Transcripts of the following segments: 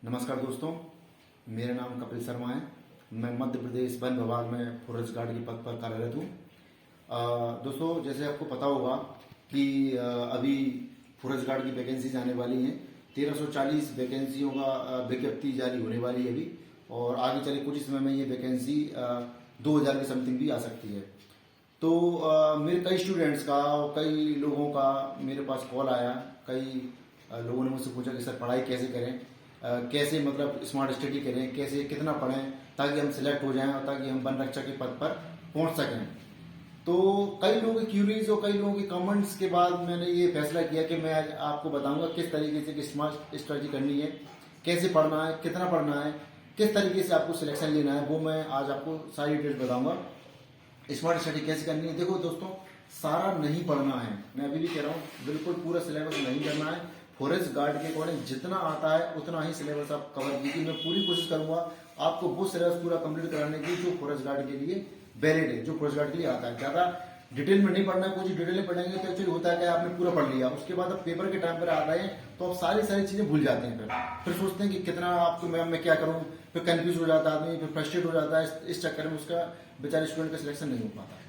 नमस्कार दोस्तों, मेरा नाम कपिल शर्मा है। मैं मध्य प्रदेश वन विभाग में फॉरेस्ट गार्ड के पद पर कार्यरत हूँ। दोस्तों, जैसे आपको पता होगा कि अभी फॉरेस्ट गार्ड की वैकेंसीज आने वाली हैं। 1340 वैकेंसियों का विज्ञप्ति जारी होने वाली है अभी, और आगे चले कुछ समय में ये वैकेंसी 2000 की समथिंग भी आ सकती है। तो मेरे कई स्टूडेंट्स का और कई लोगों का मेरे पास कॉल आया। कई लोगों ने मुझसे पूछा कि सर पढ़ाई कैसे करें, कैसे मतलब स्मार्ट स्टडी करें, कैसे कितना पढ़ें ताकि हम सिलेक्ट हो जाएं और ताकि हम वन रक्षक के पद पर पहुंच सकें। तो कई लोगों की क्यूरीज और कई लोगों के कमेंट्स के बाद मैंने ये फैसला किया कि मैं आज आपको बताऊंगा किस तरीके से कि स्मार्ट स्टडी करनी है, कैसे पढ़ना है, कितना पढ़ना है, किस तरीके से आपको सिलेक्शन लेना है, वो मैं आज आपको सारी डिटेल बताऊंगा। स्मार्ट स्टडी कैसे करनी है। देखो दोस्तों, सारा नहीं पढ़ना है, मैं अभी भी कह रहा हूँ, बिल्कुल पूरा सिलेबस नहीं करना है। फॉरेस्ट गार्ड के अकॉर्डिंग जितना आता है उतना ही सिलेबस आप कवर कीजिए। मैं पूरी कोशिश करूंगा आपको वो सिलेबस पूरा कंप्लीट कराने की जो फॉरेस्ट गार्ड के लिए वैलिड है, जो फॉरेस्ट गार्ड के लिए आता है। ज्यादा डिटेल में नहीं पढ़ना है, कुछ डिटेल में पढ़ेंगे तो एक्चुअली होता है कि आपने पूरा पढ़ लिया, उसके बाद अब पेपर के टाइम पर आता है तो आप सारी चीजें भूल जाते हैं। फिर सोचते हैं कि कितना आपको मैं क्या करूं, फिर कंफ्यूज हो जाता है आदमी, फिर फ्रस्ट्रेट हो जाता है। इस चक्कर में उसका बेचारे स्टूडेंट का सिलेक्शन नहीं हो पाता।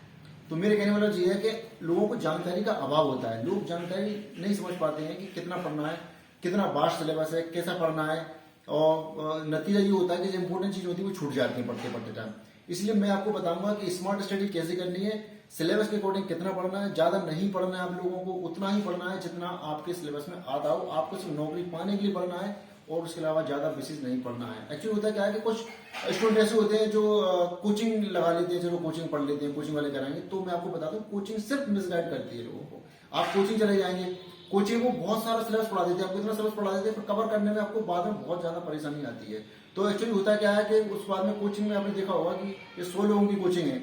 तो मेरे कहने वाला ये है कि लोगों को जानकारी का अभाव होता है, लोग जानकारी नहीं समझ पाते हैं कि कितना पढ़ना है, कितना वास्ट सिलेबस है, कैसा पढ़ना है, और नतीजा ये होता है कि जो इंपॉर्टेंट चीज होती है वो छूट जाती है पढ़ते पढ़ते टाइम। इसलिए मैं आपको बताऊंगा कि स्मार्ट स्टडी कैसे करनी है, सिलेबस के अकॉर्डिंग कितना पढ़ना है। ज्यादा नहीं पढ़ना है आप लोगों को, उतना ही पढ़ना है जितना आपके सिलेबस में आता हो। आपको सिर्फ नौकरी पाने के लिए पढ़ना है और उसके अलावा ज्यादा विशेष नहीं पढ़ना है। एक्चुअली होता क्या है कि कुछ स्टूडेंट ऐसे होते हैं जो कोचिंग लगा लेते हैं, चलो कोचिंग पढ़ लेते हैं, कोचिंग वाले कराएंगे। तो मैं आपको बता दूं, कोचिंग सिर्फ मिसगाइड करती है लोगों को। आप कोचिंग चले जाएंगे, कोचिंग को बहुत सारा सिलेबस पढ़ा देते हैं, आपको इतना सिलेबस पढ़ा देते हैं, फिर कवर करने में आपको बाद में बहुत ज्यादा परेशानी आती है। तो एक्चुअली होता क्या है कि उस बाद में कोचिंग में आपने देखा होगा कि ये 100 लोगों की कोचिंग है।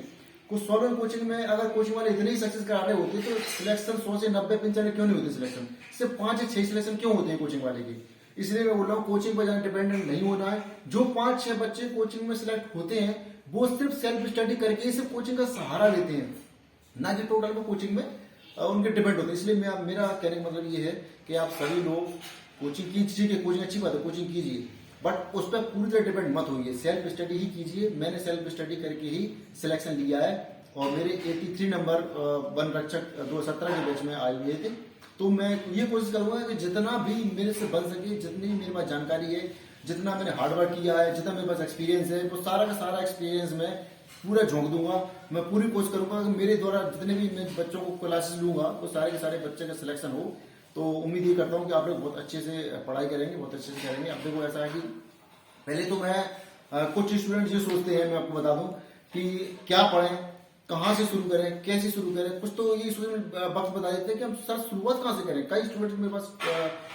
कुछ 100 लोगों की कोचिंग में अगर कोचिंग वाले इतने ही सक्सेस करा रहे होते तो सिलेक्शन 100 से 90-95 क्यों नहीं होते सिलेक्शन, सिर्फ 5 से 6 सिलेक्शन क्यों होते हैं कोचिंग वाले की। इसलिए मैं बोल रहा हूँ कोचिंग पर ज्यादा डिपेंडेंट नहीं होना है। जो 5-6 बच्चे कोचिंग में सिलेक्ट होते हैं वो सिर्फ सेल्फ स्टडी करके ही सिर्फ कोचिंग का सहारा लेते हैं, ना कि टोटल में कोचिंग में उनके डिपेंड होते हैं। इसलिए मेरा कहने का मतलब ये है कि आप सभी लोग कोचिंग कीजिए। कोचिंग अच्छी बात है, कोचिंग कीजिए, बट उस पर पूरी तरह डिपेंड मत होइए, सेल्फ स्टडी ही कीजिए। मैंने सेल्फ स्टडी करके ही सिलेक्शन लिया है और मेरे 83 नंबर वन रक्षक 2017 के बैच में आए हुए थे। तो मैं ये कोशिश करूंगा कि जितना भी मेरे से बन सके, जितनी मेरे पास जानकारी है, जितना मैंने हार्डवर्क किया है, जितना मेरे पास एक्सपीरियंस है, वो सारा का सारा एक्सपीरियंस मैं पूरा झोंक दूंगा। मैं पूरी कोशिश करूंगा कि मेरे द्वारा जितने भी मैं बच्चों को क्लासेस लूंगा वो सारे के सारे बच्चे का सिलेक्शन हो। तो उम्मीद ये करता हूँ कि आप लोग बहुत अच्छे से पढ़ाई करेंगे, बहुत अच्छे से करेंगे। अब देखो ऐसा है कि पहले तो मैं कुछ स्टूडेंट ये सोचते हैं, मैं आपको बता दूं कि क्या पढ़ें, कहाँ से शुरू करें, कैसे शुरू करें। कुछ तो ये स्टूडेंट वक्त बता देते हैं कि हम सर शुरुआत कहाँ से करें। कई स्टूडेंट मेरे पास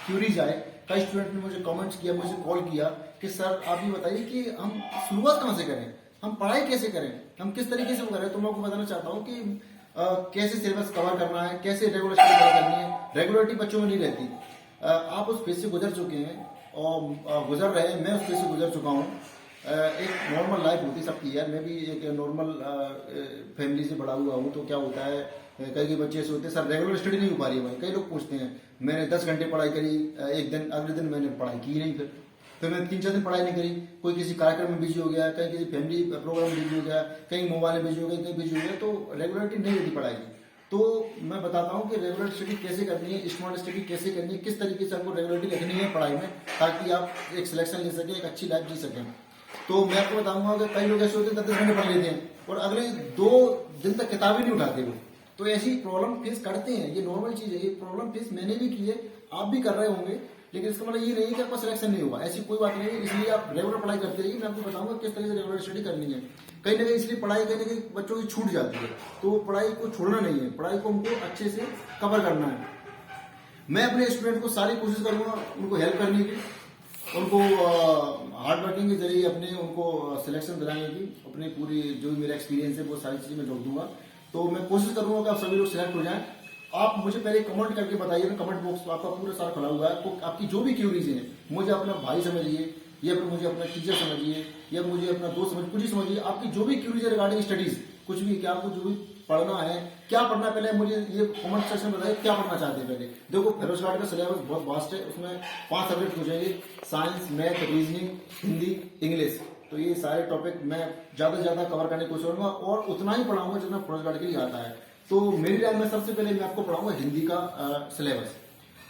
क्यूरीज आए, कई स्टूडेंट ने मुझे कमेंट्स किया, मुझे कॉल किया कि सर आप ये बताइए कि हम शुरुआत कहाँ से करें, हम पढ़ाई कैसे करें, हम किस तरीके से वो करें। तो मैं आपको बताना चाहता हूँ कि कैसे सिलेबस कवर करना है, कैसे रेगुलर स्टडी कवर करनी है। रेगुलरिटी बच्चों में नहीं रहती। आप उस फेज से गुजर चुके हैं और गुजर रहे हैं, मैं उस फेज से गुजर चुका हूँ। एक नॉर्मल लाइफ होती सबकी यार, मैं भी एक नॉर्मल फैमिली से बड़ा हुआ हूँ। तो क्या होता है, कई बच्चे ऐसे होते हैं सर रेगुलर स्टडी नहीं हो पा रही है भाई। कई लोग पूछते हैं, मैंने 10 घंटे पढ़ाई करी एक दिन, अगले दिन मैंने पढ़ाई की नहीं, फिर मैंने 3-4 दिन पढ़ाई नहीं करी। कोई किसी कार्यक्रम में बिजी हो गया, कहीं किसी फैमिली प्रोग्राम में बिजी हो गया, कहीं मोबाइल में बिजी हो गया, कहीं बिजी हो गया, तो रेगुलरिटी नहीं रहती पढ़ाई की। तो मैं बताता हूँ कि रेगुलर स्टडी कैसे करनी है, स्मार्ट स्टडी कैसे करनी है, किस तरीके से आपको रेगुलरिटी रखनी है पढ़ाई में ताकि आप एक सिलेक्शन ले सकें, एक अच्छी लाइफ जी सकें। तो मैं आपको बताऊंगा कि कई लोग ऐसे होते हैं 10 घंटे पढ़ लेते हैं और अगले 2 दिन तक किताब ही नहीं उठाते वो। तो ऐसी प्रॉब्लम फेस करते हैं, ये नॉर्मल चीज है। ये प्रॉब्लम फेस मैंने भी की है, आप भी कर रहे होंगे, लेकिन इसका मतलब ये नहीं है कि आपका सिलेक्शन नहीं होगा, ऐसी कोई बात नहीं है। इसलिए आप रेगुलर पढ़ाई करते रहिए। मैं आपको बताऊंगा किस तरीके से रेगुलर स्टडी करनी है। कहीं ना कहीं इसलिए पढ़ाई कहीं ना कहीं बच्चों की छूट जाती है, तो पढ़ाई को छोड़ना नहीं है, पढ़ाई को हमको अच्छे से कवर करना है। मैं अपने स्टूडेंट को सारी कोशिश करूंगा उनको हेल्प करने की, उनको हार्ड वर्किंग के जरिए अपने उनको सिलेक्शन दिलाने की। अपनी पूरी जो भी मेरा एक्सपीरियंस है वो सारी चीजें मैं जोड़ दूंगा। तो मैं कोशिश करूंगा कि आप सभी लोग सिलेक्ट हो जाएं। आप मुझे पहले कमेंट करके बताइए, कमेंट बॉक्स आपका पूरा सारा खुला हुआ है। आपको आपकी जो भी क्यूरीज है, मुझे अपना भाई समझिए या फिर मुझे अपना टीचर समझिए या मुझे अपना दोस्त समझिए, कुछ ही समझिए। आपकी जो भी क्यूरीज है रिगार्डिंग स्टडीज, कुछ भी, क्या आपको जो भी पढ़ना है, क्या पढ़ना है, पहले मुझे ये कमेंट सेक्शन में बताइए क्या पढ़ना चाहते हैं। पहले देखो फेरोज गार्ड का सिलेबस बहुत वास्ट है, उसमें 5 सब्जेक्ट पूछेंगे, science, math, reasoning, Hindi, English. तो ये सारे टॉपिक मैं ज्यादा से ज्यादा कवर करने की कोशिश करूंगा और उतना ही पढ़ाऊंगा जितना फेरोज गार्ड के लिए आता है। तो मेरी राय में सबसे पहले मैं आपको पढ़ाऊंगा हिंदी का सिलेबस।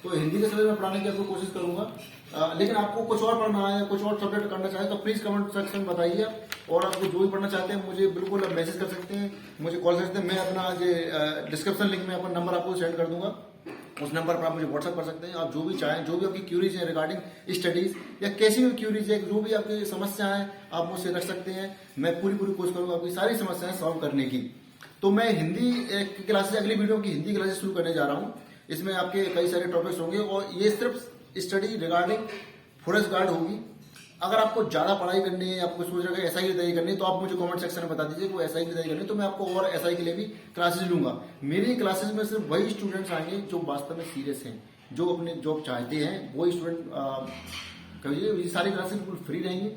तो हिंदी के सिलेबस में पढ़ाने की आपको कोशिश करूंगा। लेकिन आपको कुछ और पढ़ना है, कुछ और सब्जेक्ट करना चाहे तो प्लीज कमेंट सेक्शन में बताइए। और आपको जो भी पढ़ना चाहते हैं मुझे बिल्कुल मैसेज कर सकते हैं, मुझे कॉल कर सकते हैं। मैं अपना डिस्क्रिप्शन लिंक में अपना नंबर आपको सेंड कर दूंगा, उस नंबर पर आप मुझे व्हाट्सअप कर सकते हैं। आप जो भी चाहें, जो भी आपकी क्यूरीज है रिगार्डिंग स्टडीज या कैसी भी क्यूरीज है, जो भी आपकी समस्या है आप मुझसे रख सकते हैं। मैं पूरी कोशिश करूंगा आपकी सारी समस्याएं सॉल्व करने की। तो मैं हिंदी की क्लासेस, अगली वीडियो की हिंदी क्लासेस शुरू करने जा रहा हूँ। इसमें आपके कई सारे टॉपिक्स होंगे और ये सिर्फ स्टडी रिगार्डिंग फॉरेस्ट गार्ड होगी। अगर आपको ज्यादा पढ़ाई करनी है, आपको सोच रहे एसआई की तैयारी करनी है, तो आप मुझे कमेंट सेक्शन में बता दीजिए वो एसआई की तैयारी करनी है, तो मैं आपको और एसआई के लिए भी क्लासेस लूंगा। मेरी क्लासेस में सिर्फ वही स्टूडेंट्स आएंगे जो वास्तव में सीरियस हैं, जो अपने जॉब चाहते हैं, वही स्टूडेंट कहिए। ये सारी क्लासेस बिल्कुल फ्री रहेंगी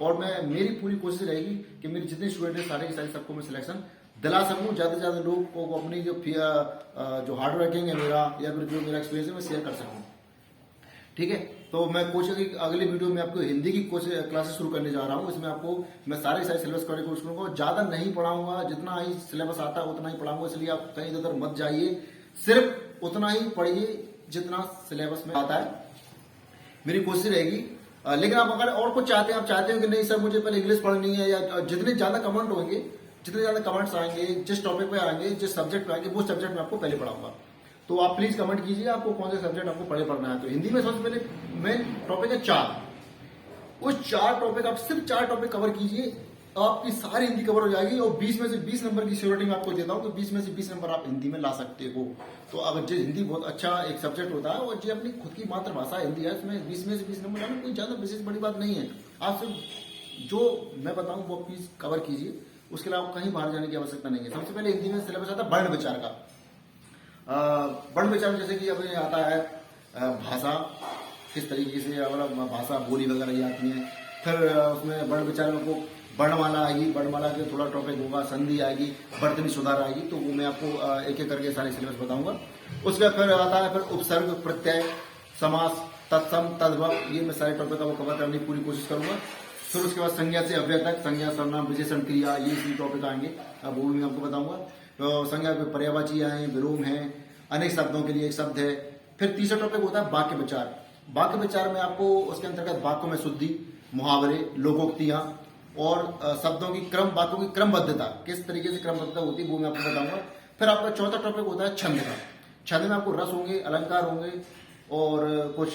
और मेरी पूरी कोशिश रहेगी कि मेरे जितने स्टूडेंट हैं सारे के सारे सबको मैं सिलेक्शन दिला सकूं, ज्यादा से ज्यादा लोग को अपनी जो हार्ड वर्किंग है मेरा या फिर जो मेरा एक्सपीरियंस है मैं शेयर कर सकूं। ठीक है, तो मैं कोशिश अगली वीडियो में आपको हिंदी की क्लासेस शुरू करने जा रहा हूँ। इसमें आपको मैं सारे सिलेबस करने की कोशिश करूंगा, ज्यादा नहीं पढ़ाऊंगा, जितना ही सिलेबस आता है उतना ही पढ़ाऊंगा। इसलिए आप कहीं इधर मत जाइए, सिर्फ उतना ही पढ़िए जितना सिलेबस में आता है, मेरी कोशिश रहेगी। लेकिन आप अगर और कुछ चाहते हैं, आप चाहते हो कि नहीं सर मुझे पहले इंग्लिश पढ़नी है, या जितने ज्यादा कमेंट होंगे, जितने ज्यादा कमेंट्स आएंगे, जिस टॉपिक पे आएंगे, जिस सब्जेक्ट पे आएंगे, वो सब्जेक्ट में आपको पहले पढ़ाऊंगा। तो आप प्लीज कमेंट कीजिए आपको कौन से सब्जेक्ट आपको पढ़े पढ़ना है। तो हिंदी में सबसे पहले मेन टॉपिक है 4। उस 4 टॉपिक, आप सिर्फ 4 टॉपिक कवर कीजिए, आपकी सारी हिंदी कवर हो जाएगी। और 20 में से 20 नंबर की श्योरिटी मैं आपको देता हूं कि 20 में से 20 नंबर आप हिंदी में ला सकते हो। तो अगर जो हिंदी बहुत अच्छा एक सब्जेक्ट होता है और जो अपनी खुद की मातृभाषा हिंदी है, उसमें 20 में से 20 नंबर लाना कोई ज्यादा विशेष बड़ी बात नहीं है। आप सिर्फ जो मैं बताऊं वो प्लीज कवर कीजिए, उसके अलावा कहीं बाहर जाने की आवश्यकता नहीं है। सबसे पहले हिंदी में सिलेबस आता है वर्ण विचार का। वर्ण विचार में जैसे कि अभी आता है भाषा किस तरीके से, अगर भाषा बोली वगैरह ये आती है। फिर उसमें वर्ण विचार में आपको वर्णमाला आएगी, वर्णमाला के थोड़ा टॉपिक होगा, संधि आएगी, वर्तनी सुधार आएगी। तो वो मैं आपको एक एक करके सारे सिलेबस बताऊंगा। उसके फिर आता है फिर उपसर्ग, प्रत्यय, समास, तत्सम, तद्भव, ये मैं सारे टॉपिक को कवर करने की पूरी कोशिश करूंगा। फिर उसके बाद संज्ञा से अव्यय तक, संज्ञा, सर्वनाम, विशेषण, क्रिया, ये इसी टॉपिक आएंगे, अब वो भी मैं आपको बताऊंगा। तो संज्ञा में पर्यायवाची है, विलोम है, अनेक शब्दों के लिए एक शब्द है। फिर तीसरा टॉपिक होता है वाक्य विचार। वाक्य विचार में आपको उसके अंतर्गत वाक्यों में शुद्धि, मुहावरे, लोकोक्तियां और शब्दों की क्रम, वाक्यों की क्रमबद्धता, किस तरीके से क्रमबद्धता होती है वो मैं आपको बताऊंगा। फिर आपका चौथा टॉपिक होता है छंद का। छंद में आपको रस होंगे, अलंकार होंगे और कुछ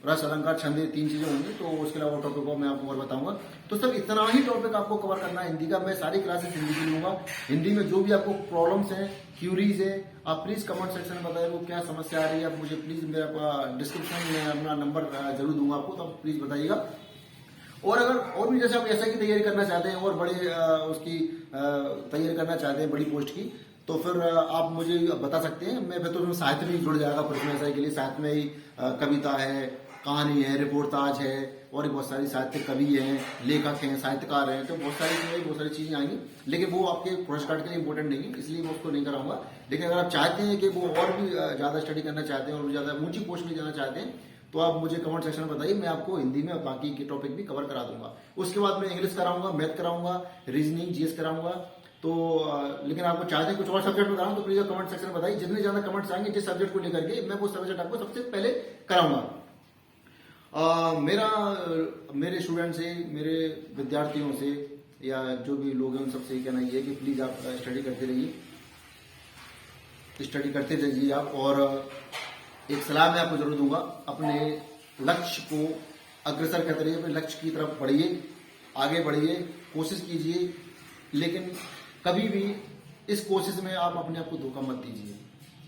रस, अलंकार, छंद, 3 चीजें होंगी। तो उसके अलावा टॉपिक को मैं आपको और बताऊंगा। तो सब इतना ही टॉपिक आपको कवर करना है हिंदी का। मैं सारी क्लासेस हिंदी की लूंगा। हिंदी में जो भी आपको प्रॉब्लम्स हैं, क्यूरीज है, आप प्लीज कमेंट सेक्शन में बताइए वो क्या समस्या आ रही है। आप मुझे प्लीज, मेरा डिस्क्रिप्शन में अपना नंबर जरूर दूंगा आपको, तो आप प्लीज बताइएगा। और अगर और भी जैसे आप ऐसा की तैयारी करना चाहते हैं और बड़े उसकी तैयारी करना चाहते हैं बड़ी पोस्ट की, तो फिर आप मुझे बता सकते हैं। मैं फिर तो उसमें साहित्य भी जुड़ जाएगा। प्रश्न ऐसा के लिए साहित्य में ही कविता है, कहानी है, रिपोर्टाज है और भी बहुत सारी साहित्य कवि हैं, लेखक हैं, साहित्यकार हैं। तो बहुत सारी चीजें आएंगी, लेकिन वो आपके फॉरेस्ट गार्ड के लिए इंपॉर्टेंट नहीं है, इसलिए मैं उसको नहीं कराऊंगा। लेकिन अगर आप चाहते हैं कि वो और भी ज्यादा स्टडी करना चाहते हैं और ज्यादा ऊंची पोस्ट में जाना चाहते हैं, तो आप मुझे कमेंट सेक्शन में बताइए, मैं आपको हिंदी में बाकी के टॉपिक भी कवर करा दूंगा। उसके बाद मैं इंग्लिश कराऊंगा, मैथ कराऊंगा, रीजनिंग, जीएस कराऊंगा। तो लेकिन आपको चाहते हैं कुछ और सब्जेक्ट बताऊं तो प्लीज कमेंट सेक्शन में बताइए। जितने ज्यादा कमेंट्स आएंगे जिस सब्जेक्ट को लेकर के, मैं वो सब्जेक्ट आपको सबसे पहले कराऊंगा। मेरे स्टूडेंट से, मेरे विद्यार्थियों से या जो भी लोग हैं उन सबसे ये कहना ये है कि प्लीज आप स्टडी करते रहिए आप। और एक सलाह मैं आपको जरूर दूंगा, अपने लक्ष्य को अग्रसर करते रहिए, अपने लक्ष्य की तरफ बढ़िए, आगे बढ़िए, कोशिश कीजिए। लेकिन कभी भी इस कोशिश में आप अपने आप को धोखा मत दीजिए।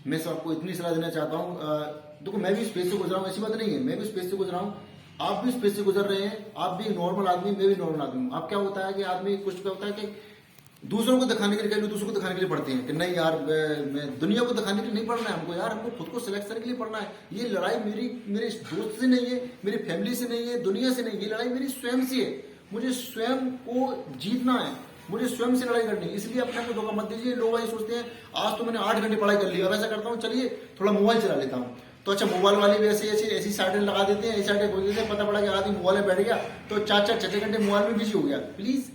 मैं सबको इतनी सलाह देना चाहता हूँ। देखो मैं भी स्पेस से गुजरा हूँ, ऐसी बात नहीं है, मैं भी स्पेस से गुजरा हूँ, आप भी स्पेस से गुजर रहे हैं। आप भी नॉर्मल आदमी, मैं भी नॉर्मल आदमी हूँ। अब क्या होता है कि आदमी कुछ क्या होता है कि दूसरों को दिखाने के लिए, दूसरों को दिखाने के लिए पढ़ते हैं कि नहीं यार मैं दुनिया को दिखाने के लिए नहीं पढ़ना है हमको, यार हमको खुद को सिलेक्ट करने के लिए पढ़ना है। ये लड़ाई मेरे दोस्त से नहीं है, मेरी फैमिली से नहीं है, दुनिया से नहीं, ये लड़ाई मेरी स्वयं से है। मुझे स्वयं को जीतना है, मुझे स्वयं से लड़ाई करनी है, इसलिए अपने को धोखा मत दीजिए। लोग ये सोचते हैं आज तो मैंने 8 घंटे पढ़ाई कर ली, अब ऐसा करता हूँ चलिए थोड़ा मोबाइल चला लेता हूँ। तो अच्छा, मोबाइल वाले भी ऐसी साइडें लगा देते हैं, ऐसी साइडें खोल देते हैं, पता पड़ा कि आदमी मोबाइल में बैठ गया तो 4-4-6 घंटे मोबाइल में बिजी हो गया। प्लीज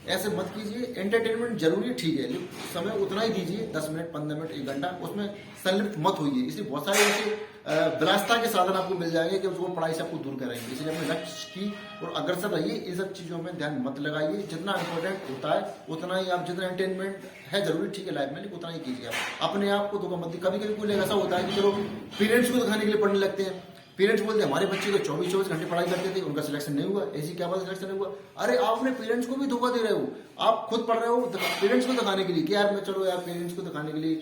ऐसे मत कीजिए। एंटरटेनमेंट जरूरी है, ठीक है, लेकिन समय उतना ही दीजिए, 10 मिनट, 15 मिनट, 1 घंटा, उसमें संलिप्त मत होइए। इसलिए बहुत सारे ऐसे विलासता के साधन आपको मिल जाएंगे कि उसको पढ़ाई से आपको दूर करेंगे। इसलिए अपने लक्ष्य की और अग्रसर रहिए, इन सब चीजों में ध्यान मत लगाइए। जितना इंपॉर्टेंट होता है उतना ही आप, जितना एंटरटेनमेंट है जरूरी, ठीक है लाइफ में, लेकिन उतना ही कीजिए आप। अपने आप को धोखा मत दीजिए। कभी कभी कोई ऐसा होता है कि चलो पेरेंट्स को दिखाने के लिए पढ़ने लगते हैं, पेरेंट्स बोलते हैं हमारे बच्चे तो 24-24 घंटे पढ़ाई करते थे, उनका सिलेक्शन नहीं हुआ, ऐसी क्या बात सिलेक्शन नहीं हुआ। अरे आप अपने पेरेंट्स को भी धोखा दे रहे हो। आप खुद पढ़ रहे हो पेरेंट्स को दिखाने के लिए कि यार मैं, चलो यार पेरेंट्स को दिखाने के लिए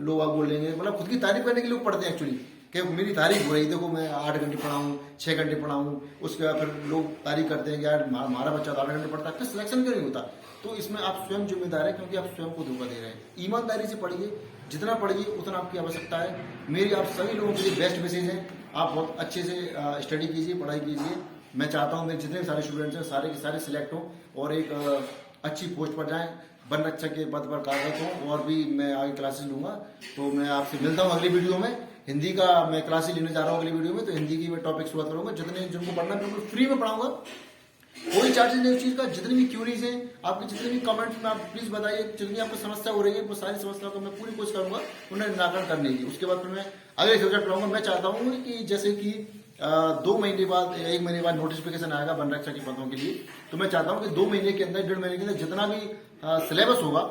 लोग आप बोलेंगे, मतलब खुद की तारीफ करने के लिए लोग पढ़ते हैं एक्चुअली, कि मेरी तारीफ हो रही, देखो मैं 8 घंटे पढ़ा हूँ, 6 घंटे पढ़ा हूँ। उसके बाद फिर लोग तारीफ करते हैं कि यार हमारा बच्चा तो 8 घंटे पढ़ता है, फिर सिलेक्शन क्यों नहीं होता। तो इसमें आप स्वयं जिम्मेदार है, क्योंकि आप स्वयं को धोखा दे रहे हैं। ईमानदारी से पढ़िए, जितना पढ़िए उतना आपकी आवश्यकता है। मेरी आप सभी लोगों के लिए बेस्ट मैसेज है, आप बहुत अच्छे से स्टडी कीजिए, पढ़ाई कीजिए। मैं चाहता हूँ मेरे जितने भी सारे स्टूडेंट्स हैं सारे के सारे सिलेक्ट हों और एक अच्छी पोस्ट पर जाएं, वन रक्षक के पद पर कार्यरत हों। और भी मैं आगे क्लासेस लूंगा, तो मैं आपसे मिलता हूँ अगली वीडियो में। हिंदी का मैं क्लासेस लेने जा रहा हूँ अगली वीडियो में, तो हिंदी की मैं टॉपिक शुरुआत करूंगा। जितने जिनको पढ़ना बिल्कुल फ्री में पढ़ाऊंगा, कोई चार्जेस नहीं उस चीज का। जितनी भी क्यूरीज हैं आपकी, जितने भी कमेंट्स में आप प्लीज बताइए, जितनी आपको समस्या हो रही है वो सारी समस्याओं को मैं पूरी कोशिश करूंगा उन्हें निराकरण करने की। उसके बाद फिर मैं अगले सब्जेक्ट पढ़ाऊंगा। मैं चाहता हूँ कि जैसे कि 2 महीने बाद, 1 महीने बाद नोटिफिकेशन आएगा वन रक्षा के पदों के लिए, तो मैं चाहता हूँ कि 2 महीने के अंदर, 1.5 महीने के अंदर जितना भी सिलेबस होगा,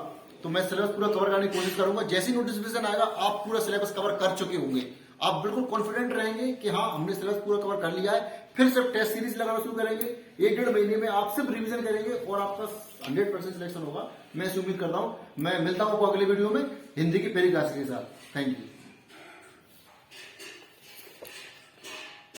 तो मैं सिलेबस पूरा कवर करने की कोशिश करूंगा। जैसी नोटिफिकेशन आएगा आप पूरा सिलेबस कवर कर चुके होंगे, आप बिल्कुल कॉन्फिडेंट रहेंगे कि हाँ हमने सिलेबस पूरा कवर कर लिया है। फिर सिर्फ टेस्ट सीरीज लगाना शुरू करेंगे, 1-1.5 महीने में आप सिर्फ रिवीजन करेंगे और आपका 100% सिलेक्शन होगा। मैं इसे उम्मीद करता हूँ। मैं मिलता हूँ आपको अगले वीडियो में हिंदी की पहली क्लास के साथ। Thank you.